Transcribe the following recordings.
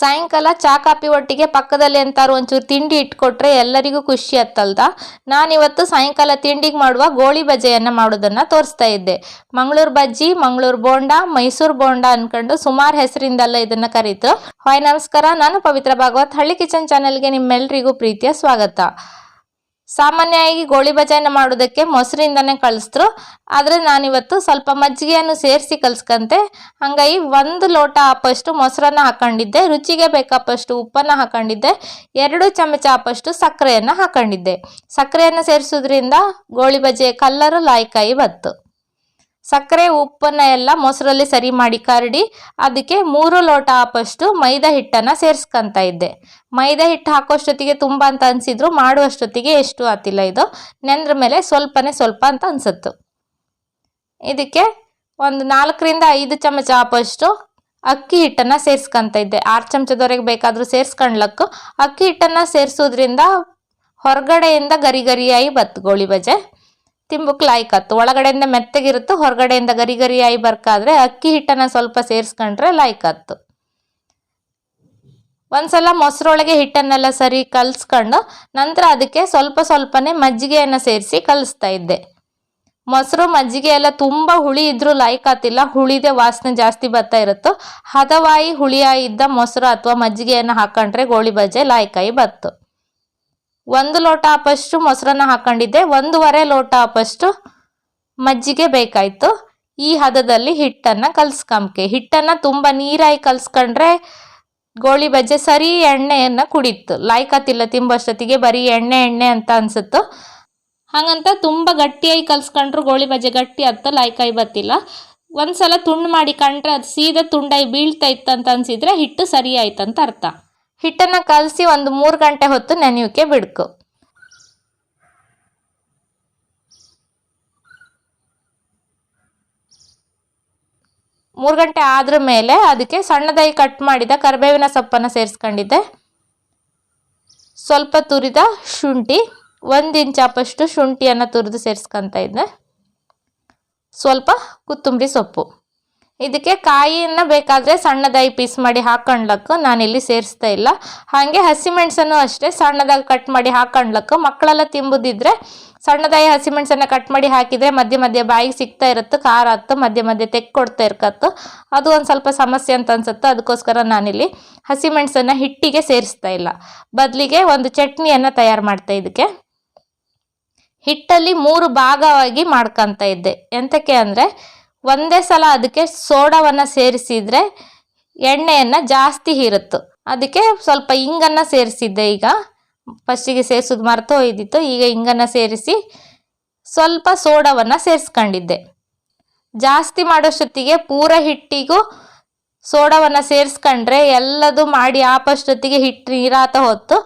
ಸಾಯಂಕಾಲ ಚಾ ಕಾಫಿ ಒಟ್ಟಿಗೆ ಪಕ್ಕದಲ್ಲಿ ಎಂತಾರು ಒಂಚೂರು ತಿಂಡಿ ಇಟ್ಕೊಟ್ರೆ ಎಲ್ಲರಿಗೂ ಖುಷಿ ಆತ್ತಲ್ದ. ನಾನಿವತ್ತು ಸಾಯಂಕಾಲ ತಿಂಡಿಗೆ ಮಾಡುವ ಗೋಳಿ ಬಜೆಯನ್ನು ಮಾಡೋದನ್ನು ತೋರಿಸ್ತಾ ಇದ್ದೆ. ಮಂಗಳೂರು ಬಜ್ಜಿ, ಮಂಗಳೂರು ಬೋಂಡ, ಮೈಸೂರು ಬೋಂಡ ಅನ್ಕೊಂಡು ಸುಮಾರು ಹೆಸರಿಂದಲ್ಲ ಇದನ್ನು ಕರೀತು. ಹಾಯ್ ನಮಸ್ಕಾರ, ನಾನು ಪವಿತ್ರ ಭಾಗವತ್. ಹಳ್ಳಿ ಕಿಚನ್ ಚಾನೆಲ್ಗೆ ನಿಮ್ಮೆಲ್ಲರಿಗೂ ಪ್ರೀತಿಯ ಸ್ವಾಗತ. ಸಾಮಾನ್ಯವಾಗಿ ಗೋಳಿ ಬಜೆಯನ್ನು ಮಾಡೋದಕ್ಕೆ ಮೊಸರಿಂದನೇ ಕಳಿಸಿದ್ರು, ಆದರೆ ನಾನಿವತ್ತು ಸ್ವಲ್ಪ ಮಜ್ಜಿಗೆಯನ್ನು ಸೇರಿಸಿ ಕಲಿಸ್ಕಂತೆ. ಹಾಗಾಗಿ 1 ಲೋಟ ಆಪಷ್ಟು ಮೊಸರನ್ನು ಹಾಕೊಂಡಿದ್ದೆ, ರುಚಿಗೆ ಬೇಕಾಪಷ್ಟು ಉಪ್ಪನ್ನು ಹಾಕೊಂಡಿದ್ದೆ, 2 ಚಮಚ ಆಪಷ್ಟು ಸಕ್ಕರೆಯನ್ನು ಹಾಕೊಂಡಿದ್ದೆ. ಸಕ್ಕರೆಯನ್ನು ಸೇರಿಸೋದ್ರಿಂದ ಗೋಳಿ ಬಜೆ ಕಲ್ಲರು ಲಾಯ್ಕಾಯಿ ಬತ್ತು. ಸಕ್ಕರೆ ಉಪ್ಪನ್ನ ಎಲ್ಲ ಮೊಸರಲ್ಲಿ ಸರಿ ಮಾಡಿ ಕರಡಿ ಅದಕ್ಕೆ 3 ಲೋಟ ಆಪಷ್ಟು ಮೈದಾ ಹಿಟ್ಟನ್ನು ಸೇರಿಸ್ಕೊಂತ ಇದ್ದೆ. ಮೈದಾ ಹಿಟ್ಟು ಹಾಕೋಷ್ಟೊತ್ತಿಗೆ ತುಂಬ ಅಂತ ಅನಿಸಿದ್ರು, ಮಾಡುವಷ್ಟೊತ್ತಿಗೆ ಎಷ್ಟು ಆತಿಲ್ಲ. ಇದು ನೆಂದ್ರ ಮೇಲೆ ಸ್ವಲ್ಪ ಅಂತ ಅನಿಸುತ್ತು. ಇದಕ್ಕೆ ಒಂದು 4 ರಿಂದ 5 ಚಮಚ ಆಪಷ್ಟು ಅಕ್ಕಿ ಹಿಟ್ಟನ್ನು ಸೇರಿಸ್ಕೊಂತ ಇದ್ದೆ. 6 ಚಮಚದವರೆಗೆ ಬೇಕಾದರೂ ಸೇರಿಸ್ಕೊಂಡ್ಲಕ್ಕು. ಅಕ್ಕಿ ಹಿಟ್ಟನ್ನು ಸೇರಿಸೋದ್ರಿಂದ ಹೊರಗಡೆಯಿಂದ ಗರಿ ಗರಿಯಾಗಿ ಬತ್ತು ಗೋಳಿ ಬಜೆ. ತಿಂಬಕ್ಕೆ ಲಾಯ್ಕತ್ತು. ಒಳಗಡೆಯಿಂದ ಮೆತ್ತಗಿರುತ್ತೆ, ಹೊರಗಡೆಯಿಂದ ಗರಿ ಗರಿಯಾಗಿ ಬರ್ಕಾದ್ರೆ ಅಕ್ಕಿ ಹಿಟ್ಟನ್ನು ಸ್ವಲ್ಪ ಸೇರಿಸ್ಕೊಂಡ್ರೆ ಲಾಯ್ಕತ್ತು. ಒಂದ್ಸಲ ಮೊಸರೊಳಗೆ ಹಿಟ್ಟನ್ನೆಲ್ಲ ಸರಿ ಕಲಿಸ್ಕೊಂಡು ನಂತರ ಅದಕ್ಕೆ ಸ್ವಲ್ಪನೇ ಮಜ್ಜಿಗೆಯನ್ನು ಸೇರಿಸಿ ಕಲಿಸ್ತಾ ಇದ್ದೆ. ಮೊಸರು ಮಜ್ಜಿಗೆ ಎಲ್ಲ ತುಂಬ ಹುಳಿ ಇದ್ರೂ ಲಾಯ್ಕಾತಿಲ್ಲ, ಹುಳಿದೆ ವಾಸನೆ ಜಾಸ್ತಿ ಬರ್ತಾ ಇರುತ್ತೋ. ಹದವಾಯಿ ಹುಳಿಯಾಗಿ ಇದ್ದ ಮೊಸರು ಅಥವಾ ಮಜ್ಜಿಗೆಯನ್ನು ಹಾಕೊಂಡ್ರೆ ಗೋಳಿ ಬಜೆ ಲಾಯ್ಕಾಯಿ ಬತ್ತು. 1 ಲೋಟ ಆಪಷ್ಟು ಮೊಸರನ್ನ ಹಾಕೊಂಡಿದ್ದೆ, 1.5 ಲೋಟ ಆಪಷ್ಟು ಮಜ್ಜಿಗೆ ಬೇಕಾಯ್ತು. ಈ ಹದದಲ್ಲಿ ಹಿಟ್ಟನ್ನು ಕಲ್ಸ್ಕೊಂಬೆ. ಹಿಟ್ಟನ್ನು ತುಂಬ ನೀರಾಗಿ ಕಲ್ಸ್ಕೊಂಡ್ರೆ ಗೋಳಿ ಬಜೆ ಸರಿ ಎಣ್ಣೆಯನ್ನು ಕುಡಿತು, ಲಾಯ್ಕತಿಲ್ಲ. ತಿಂಬಷ್ಟೊತ್ತಿಗೆ ಬರೀ ಎಣ್ಣೆ ಅಂತ ಅನ್ಸುತ್ತು. ಹಾಗಂತ ತುಂಬ ಗಟ್ಟಿಯಾಗಿ ಕಲ್ಸ್ಕೊಂಡ್ರು ಗೋಳಿ ಬಜೆ ಗಟ್ಟಿ ಆಯ್ತು, ಲಾಯ್ಕಾಯಿ ಬತ್ತಿಲ್ಲ. ಒಂದ್ಸಲ ತುಂಡು ಮಾಡಿ ಕಂಡ್ರೆ ಅದು ಸೀದಾ ತುಂಡಾಗಿ ಬೀಳ್ತಾ ಇತ್ತಂತ ಅನ್ಸಿದ್ರೆ ಹಿಟ್ಟು ಸರಿ ಆಯ್ತಂತ ಅರ್ಥ. ಹಿಟ್ಟನ್ನು ಕಲಸಿ ಒಂದು 3 ಗಂಟೆ ಹೊತ್ತು ನೆನೆಯೋಕೆ ಬಿಡ್ಕು. ಮೂರು ಗಂಟೆ ಆದ್ರ ಮೇಲೆ ಅದಕ್ಕೆ ಸಣ್ಣದಾಗಿ ಕಟ್ ಮಾಡಿದ ಕರಿಬೇವಿನ ಸೊಪ್ಪನ್ನು ಸೇರಿಸ್ಕೊಂಡಿದ್ದೆ. ಸ್ವಲ್ಪ ತುರಿದ ಶುಂಠಿ, 1 ಇಂಚ್ ಆಪಷ್ಟು ಶುಂಠಿಯನ್ನು ತುರಿದು ಸೇರಿಸ್ಕೊಂತ ಇದ್ದೆ. ಸ್ವಲ್ಪ ಕೊತ್ತಂಬರಿ ಸೊಪ್ಪು. ಇದಕ್ಕೆ ಕಾಯಿಯನ್ನು ಬೇಕಾದರೆ ಸಣ್ಣದಾಗಿ ಪೀಸ್ ಮಾಡಿ ಹಾಕೊಂಡ್ಲಕ್ಕು, ನಾನಿಲ್ಲಿ ಸೇರಿಸ್ತಾ ಇಲ್ಲ. ಹಾಗೆ ಹಸಿಮೆಣಸನ್ನು ಅಷ್ಟೇ ಸಣ್ಣದಾಗಿ ಕಟ್ ಮಾಡಿ ಹಾಕೊಂಡ್ಲಕ್ಕು. ಮಕ್ಕಳೆಲ್ಲ ತಿಂಬುದಿದ್ರೆ ಸಣ್ಣದಾಗಿ ಹಸಿಮೆಣಸನ್ನು ಕಟ್ ಮಾಡಿ ಹಾಕಿದರೆ ಮಧ್ಯೆ ಬಾಯಿಗೆ ಸಿಗ್ತಾ ಇರುತ್ತೆ, ಖಾರ ಹತ್ತು ಮಧ್ಯೆ ತೆಕ್ಕೊಡ್ತಾ ಇರ್ಕತ್ತು. ಅದು ಒಂದು ಸ್ವಲ್ಪ ಸಮಸ್ಯೆ ಅಂತ ಅನ್ಸುತ್ತೆ. ಅದಕ್ಕೋಸ್ಕರ ನಾನಿಲ್ಲಿ ಹಸಿಮೆಣಸನ್ನು ಹಿಟ್ಟಿಗೆ ಸೇರಿಸ್ತಾ ಇಲ್ಲ, ಬದಲಿಗೆ ಒಂದು ಚಟ್ನಿಯನ್ನು ತಯಾರು ಮಾಡ್ತಾ. ಇದಕ್ಕೆ ಹಿಟ್ಟಲ್ಲಿ 3 ಭಾಗವಾಗಿ ಮಾಡ್ಕೊತ ಇದ್ದೆ. ಎಂತಕ್ಕೆ ಅಂದರೆ ಒಂದೇ ಸಲ ಅದಕ್ಕೆ ಸೋಡಾವನ್ನು ಸೇರಿಸಿದ್ರೆ ಎಣ್ಣೆಯನ್ನು ಜಾಸ್ತಿ ಹೀರುತ್ತು. ಅದಕ್ಕೆ ಸ್ವಲ್ಪ ಇಂಗನ್ನು ಸೇರಿಸಿದ್ದೆ. ಈಗ ಫಸ್ಟಿಗೆ ಸೇರಿಸೋದು ಮರೆತು ಹೋಯ್ದಿತ್ತು. ಈಗ ಇಂಗನ್ನು ಸೇರಿಸಿ ಸ್ವಲ್ಪ ಸೋಡಾವನ್ನು ಸೇರಿಸ್ಕೊಂಡಿದ್ದೆ. ಜಾಸ್ತಿ ಮಾಡೋಷ್ಟೊತ್ತಿಗೆ ಪೂರ ಹಿಟ್ಟಿಗೂ ಸೋಡಾವನ್ನು ಸೇರಿಸ್ಕೊಂಡ್ರೆ ಎಲ್ಲದು ಮಾಡಿ ಆಪಷ್ಟೊತ್ತಿಗೆ ಹಿಟ್ಟು ನೀರಾತ ಹೊತ್ತು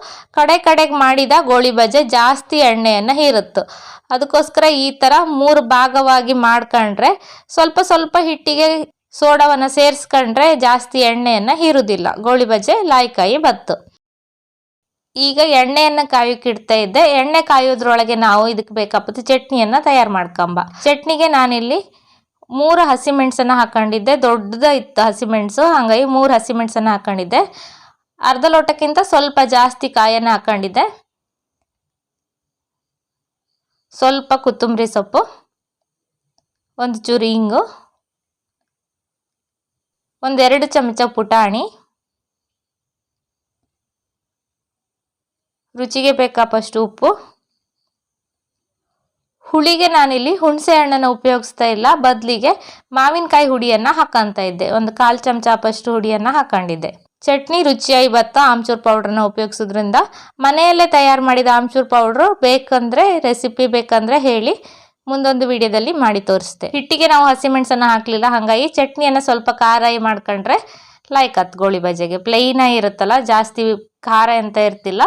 ಕಡೆಗೆ ಮಾಡಿದ ಗೋಳಿ ಬಜೆ ಜಾಸ್ತಿ ಎಣ್ಣೆಯನ್ನು ಹೀರುತ್ತು. ಅದಕ್ಕೋಸ್ಕರ ಈ ಥರ 3 ಭಾಗವಾಗಿ ಮಾಡ್ಕೊಂಡ್ರೆ ಸ್ವಲ್ಪ ಹಿಟ್ಟಿಗೆ ಸೋಡಾವನ್ನು ಸೇರಿಸ್ಕೊಂಡ್ರೆ ಜಾಸ್ತಿ ಎಣ್ಣೆಯನ್ನು ಹೀರುವುದಿಲ್ಲ, ಗೋಳಿ ಬಜೆ ಲಾಯ್ಕಾಯಿ ಬತ್ತು. ಈಗ ಎಣ್ಣೆಯನ್ನು ಕಾಯೋಕೆ ಇಡ್ತಾ ಇದ್ದೆ. ಎಣ್ಣೆ ಕಾಯೋದ್ರೊಳಗೆ ನಾವು ಇದಕ್ಕೆ ಬೇಕಾಗುತ್ತೆ ಚಟ್ನಿಯನ್ನು ತಯಾರು ಮಾಡ್ಕೊಂಬ. ಚಟ್ನಿಗೆ ನಾನಿಲ್ಲಿ 3 ಹಸಿಮೆಣಸನ್ನು ಹಾಕೊಂಡಿದ್ದೆ. ದೊಡ್ಡದ ಇತ್ತು ಹಸಿಮೆಣಸು, ಹಾಗಾಗಿ 3 ಹಸಿಮೆಣಸನ್ನು ಹಾಕೊಂಡಿದ್ದೆ. ಅರ್ಧ ಲೋಟಕ್ಕಿಂತ ಸ್ವಲ್ಪ ಜಾಸ್ತಿ ಕಾಯನ್ನು ಹಾಕೊಂಡಿದ್ದೆ. ಸ್ವಲ್ಪ ಕೊತ್ತಂಬರಿ ಸೊಪ್ಪು, 1 ಚೂರು ಇಂಗು, 2 ಚಮಚ ಪುಟಾಣಿ, ರುಚಿಗೆ ಬೇಕಾಪಷ್ಟು ಉಪ್ಪು. ಹುಳಿಗೆ ನಾನಿಲ್ಲಿ ಹುಣಸೆ ಹಣ್ಣನ್ನು ಉಪಯೋಗಿಸ್ತಾ ಇಲ್ಲ, ಬದಲಿಗೆ ಮಾವಿನಕಾಯಿ ಹುಡಿಯನ್ನು ಹಾಕೊಂತ ಇದ್ದೆ. 1/4 ಚಮಚ ಆಪಷ್ಟು ಹುಡಿಯನ್ನು ಹಾಕೊಂಡಿದ್ದೆ. ಚಟ್ನಿ ರುಚಿಯಾಗಿ ಬತ್ತ ಆಮ್ಚೂರ್ ಪೌಡ್ರನ್ನ ಉಪಯೋಗಿಸೋದ್ರಿಂದ. ಮನೆಯಲ್ಲೇ ತಯಾರು ಮಾಡಿದ ಆಮ್ಚೂರ್ ಪೌಡ್ರು ಬೇಕಂದರೆ, ರೆಸಿಪಿ ಬೇಕಂದರೆ ಹೇಳಿ, ಮುಂದೊಂದು ವಿಡಿಯೋದಲ್ಲಿ ಮಾಡಿ ತೋರಿಸ್ತೆ. ಹಿಟ್ಟಿಗೆ ನಾವು ಹಸಿಮೆಣಸನ್ನು ಹಾಕಲಿಲ್ಲ, ಹಾಗಾಗಿ ಚಟ್ನಿಯನ್ನು ಸ್ವಲ್ಪ ಖಾರಾಯಿ ಮಾಡ್ಕೊಂಡ್ರೆ ಲಾಯ್ಕತ್ತು ಗೋಳಿ ಬಜೆಗೆ. ಪ್ಲೈನಾಗಿ ಇರುತ್ತಲ್ಲ, ಜಾಸ್ತಿ ಖಾರ ಅಂತ ಇರ್ತಿಲ್ಲ,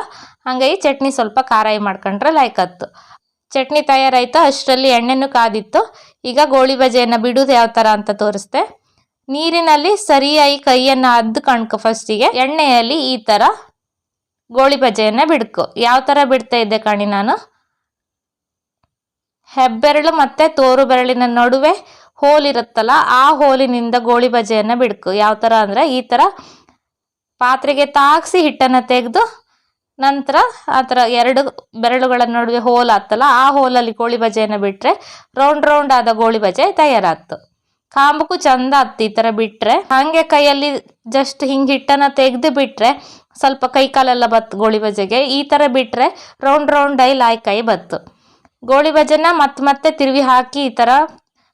ಹಾಗಾಗಿ ಚಟ್ನಿ ಸ್ವಲ್ಪ ಖಾರಾಯಿ ಮಾಡ್ಕೊಂಡ್ರೆ ಲಾಯ್ಕತ್ತು. ಚಟ್ನಿ ತಯಾರಾಯಿತು. ಅಷ್ಟರಲ್ಲಿ ಎಣ್ಣೆನೂ ಕಾದಿತ್ತು. ಈಗ ಗೋಳಿ ಬಜೆಯನ್ನು ಬಿಡೋದು ಯಾವ ಥರ ಅಂತ ತೋರಿಸ್ದೆ. ನೀರಿನಲ್ಲಿ ಸರಿಯಾಗಿ ಕೈಯನ್ನು ಅದ್ದು ಕಣ್ಕೊ. ಫಸ್ಟಿಗೆ ಎಣ್ಣೆಯಲ್ಲಿ ಈ ಥರ ಗೋಳಿ ಬಜೆಯನ್ನು ಬಿಡ್ಕೊ. ಯಾವ ಥರ ಬಿಡ್ತಾ ಇದ್ದೆ ಕಾಣಿ, ನಾನು ಹೆಬ್ಬೆರಳು ಮತ್ತು ತೋರು ಬೆರಳಿನ ನಡುವೆ ಹೋಲ್ ಇರುತ್ತಲ್ಲ, ಆ ಹೋಲಿನಿಂದ ಗೋಳಿ ಬಜೆಯನ್ನು ಬಿಡ್ಕು. ಯಾವ ಥರ ಅಂದರೆ ಈ ಥರ ಪಾತ್ರೆಗೆ ತಾಗಿಸಿ ಹಿಟ್ಟನ್ನು ತೆಗೆದು ನಂತರ ಆ ಥರ 2 ಬೆರಳುಗಳ ನಡುವೆ ಹೋಲ್ ಆತ್ತಲ್ಲ, ಆ ಹೋಲಲ್ಲಿ ಗೋಳಿ ಬಜೆಯನ್ನು ಬಿಟ್ಟರೆ ರೌಂಡ್ ಆದ ಗೋಳಿ ಬಜೆ ತಯಾರಾಯ್ತು. ಕಾಂಬಕ್ಕೂ ಚಂದ ಆತ್ತು ಈ ಥರ ಬಿಟ್ಟರೆ. ಹಾಗೆ ಕೈಯಲ್ಲಿ ಜಸ್ಟ್ ಹಿಂಗೆ ಹಿಟ್ಟನ್ನು ತೆಗೆದು ಬಿಟ್ಟರೆ ಸ್ವಲ್ಪ ಕೈ ಕಾಲೆಲ್ಲ ಬತ್ತು ಗೋಳಿ ಬಜೆಗೆ. ಈ ಥರ ಬಿಟ್ಟರೆ ರೌಂಡ್ ಆಗಿ ಲಾಯ್ಕಾಯಿ ಬತ್ತು. ಗೋಳಿ ಬಜೆನ ಮತ್ತೆ ತಿರುವಿ ಹಾಕಿ ಈ ಥರ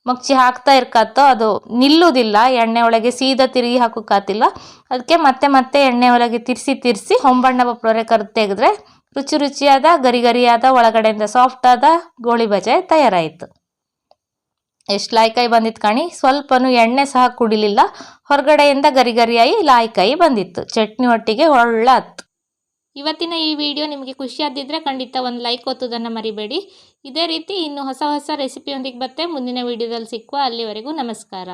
ಮಗ್ಚಿ ಹಾಕ್ತಾ ಇರ್ಕತ್ತೋ ಅದು ನಿಲ್ಲುವುದಿಲ್ಲ. ಎಣ್ಣೆ ಒಳಗೆ ಸೀದಾ ತಿರುಗಿ ಹಾಕೋಕ್ಕಾತಿಲ್ಲ. ಅದಕ್ಕೆ ಮತ್ತೆ ಎಣ್ಣೆ ಒಳಗೆ ತಿರ್ಸಿ ಹೊಂಬಣ್ಣ ಬಪ್ಪಳರೆ ಕರೆದು ತೆಗೆದ್ರೆ ರುಚಿಯಾದ ಗರಿಯಾದ ಒಳಗಡೆಯಿಂದ ಸಾಫ್ಟ್ ಆದ ಗೋಳಿ ಬಜೆ ತಯಾರಾಯಿತು. ಎಷ್ಟು ಲಾಯ್ಕಾಯಿ ಬಂದಿತ್ತು ಕಾಣಿ. ಸ್ವಲ್ಪನೂ ಎಣ್ಣೆ ಸಹ ಕುಡಿಲಿಲ್ಲ. ಹೊರಗಡೆಯಿಂದ ಗರಿಯಾಗಿ ಲಾಯ್ಕಾಯಿ ಬಂದಿತ್ತು. ಚಟ್ನಿ ಒಟ್ಟಿಗೆ ಒಳ್ಳೆ ಹತ್ತು. ಇವತ್ತಿನ ಈ ವಿಡಿಯೋ ನಿಮಗೆ ಖುಷಿಯಾದಿದ್ದರೆ ಖಂಡಿತ ಒಂದು ಲೈಕ್ ಒತ್ತೋದನ್ನು ಮರಿಬೇಡಿ. ಇದೇ ರೀತಿ ಇನ್ನು ಹೊಸ ರೆಸಿಪಿಯೊಂದಿಗೆ ಮತ್ತೆ ಮುಂದಿನ ವಿಡಿಯೋದಲ್ಲಿ ಸಿಕ್ಕುವ. ಅಲ್ಲಿವರೆಗೂ ನಮಸ್ಕಾರ.